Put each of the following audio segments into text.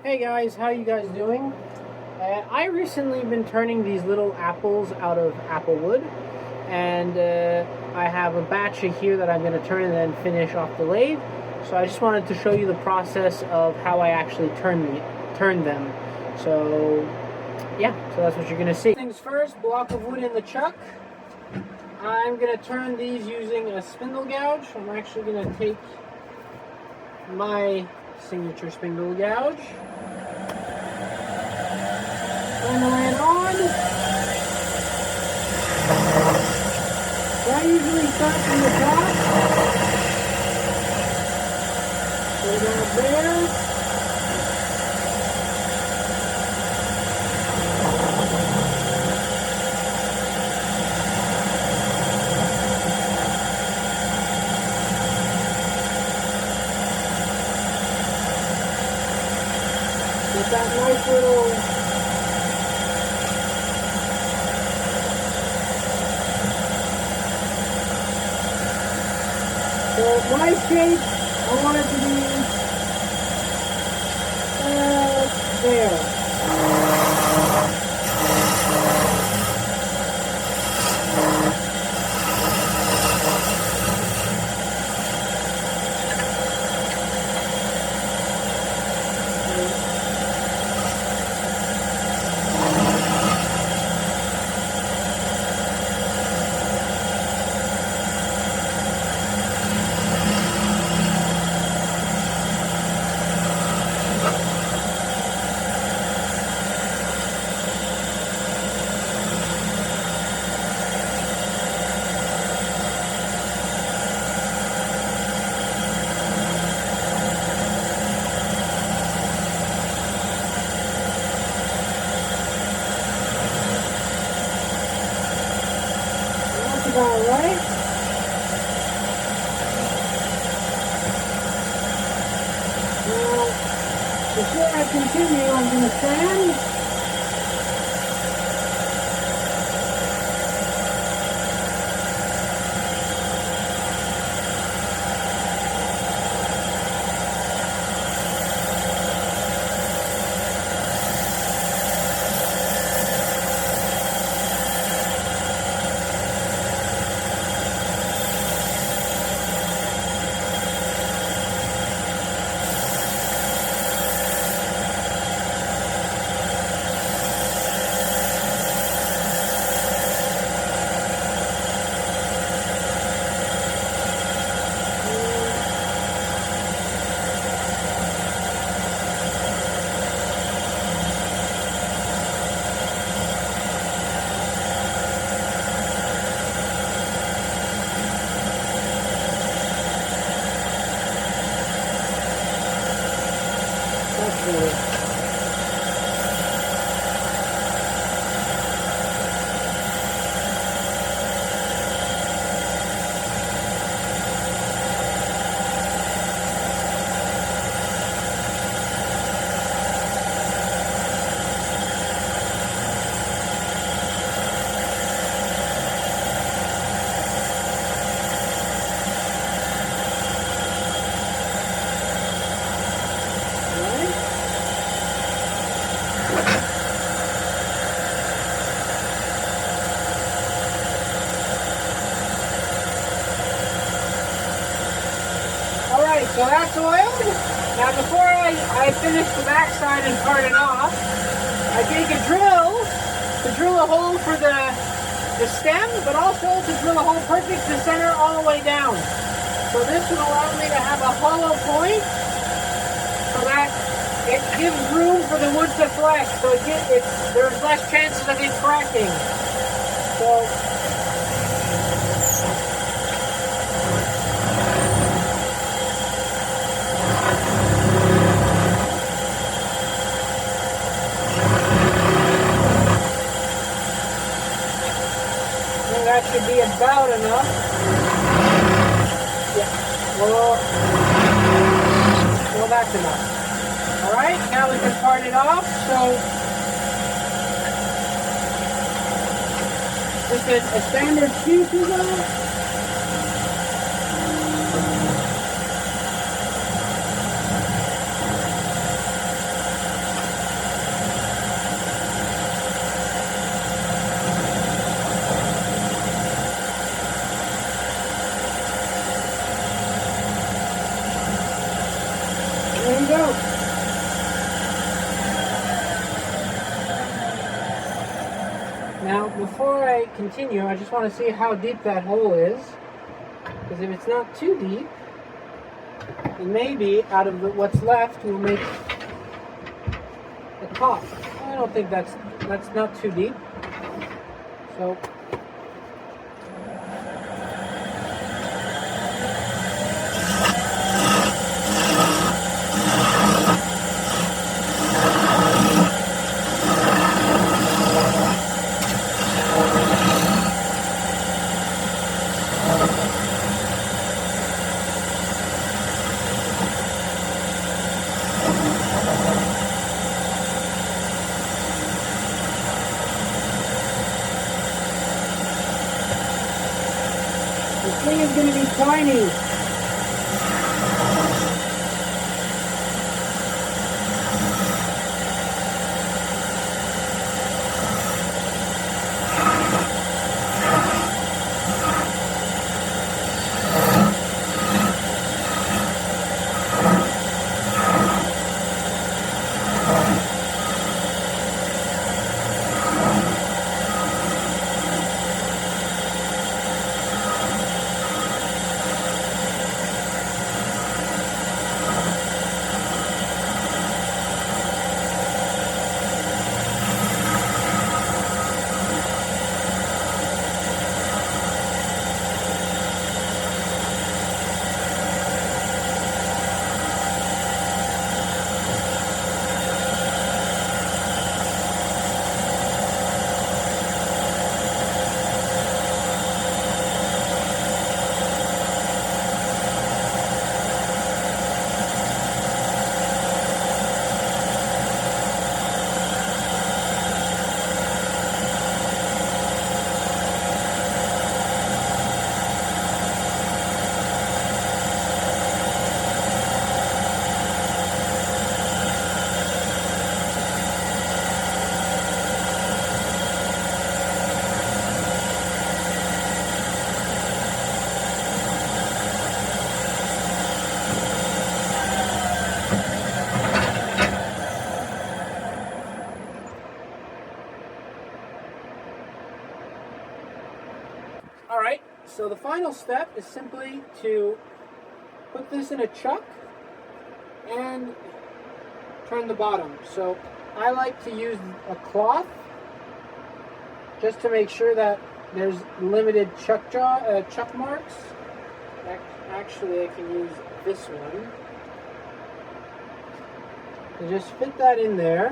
Hey guys, how you guys doing? I recently been turning these little apples out of apple wood, and I have a batch here that I'm going to turn and then finish off the lathe. So I just wanted to show you the process of how I actually turn them. So yeah, so that's what you're going to see. Things first, block of wood in the chuck. I'm going to turn these using a spindle gouge. I'm actually going to take my signature spindle gouge. Turn the lamp on. So I usually start from the top. Go down there. Get that nice little So my shape, I want it to be there. That's about right. Now, before I continue, I'm going to stand. Alright, so that's oiled. Now before I finish the backside and part it off, I take a drill to drill a hole for the stem, but also to drill a hole perfect to center all the way down. So this will allow me to have a hollow point so that it gives room for the wood to flex, so there's less chances of it cracking. So that should be about enough. Yeah, well that's enough. Alright, now we can part it off. So, just a standard Q-scissor. Now, before I continue, I just want to see how deep that hole is. Because if it's not too deep, then maybe out of what's left, we'll make a top. I don't think that's not too deep. So this thing is going to be tiny. Alright, so the final step is simply to put this in a chuck and turn the bottom. So I like to use a cloth just to make sure that there's limited chuck marks. Actually, I can use this one. So just fit that in there.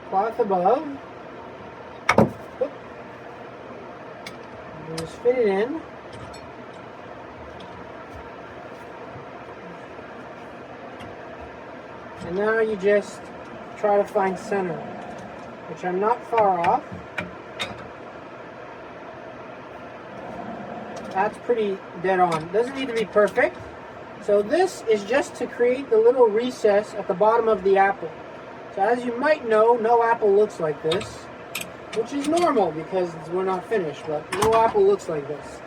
Cloth above. And just fit it in. And now you just try to find center, which I'm not far off. That's pretty dead on. Doesn't need to be perfect. So this is just to create the little recess at the bottom of the apple. So as you might know, no apple looks like this, which is normal because we're not finished, but no apple looks like this.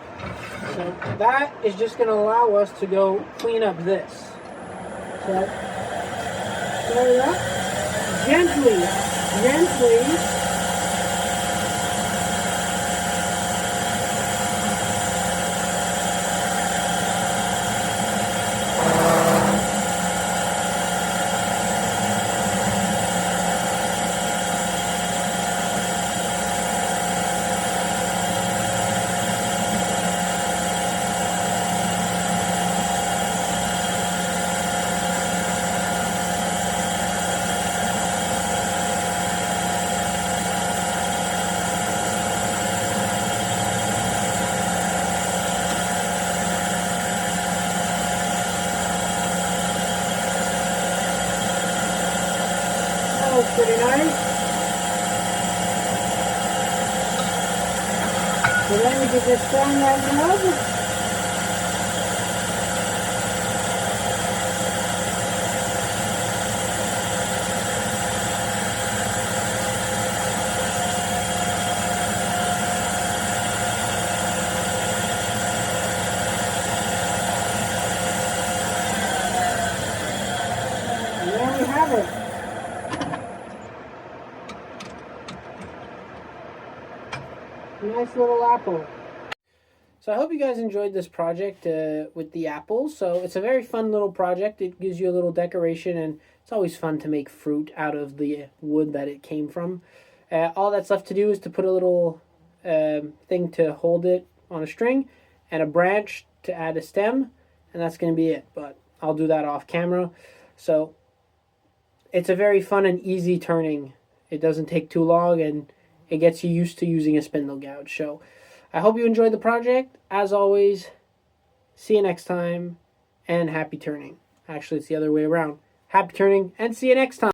So that is just going to allow us to go clean up this. So start it up gently. That was pretty nice. So then we can just turn that knob. And there we have it. nice little apple. So I hope you guys enjoyed this project with the apples. So it's a very fun little project. It gives you a little decoration, and it's always fun to make fruit out of the wood that it came from. All that's left to do is to put a little thing to hold it on a string and a branch to add a stem, and that's going to be it. But I'll do that off camera. So it's a very fun and easy turning. It doesn't take too long, and it gets you used to using a spindle gouge. So I hope you enjoyed the project. As always, see you next time, and happy turning. Actually, it's the other way around. Happy turning, and see you next time.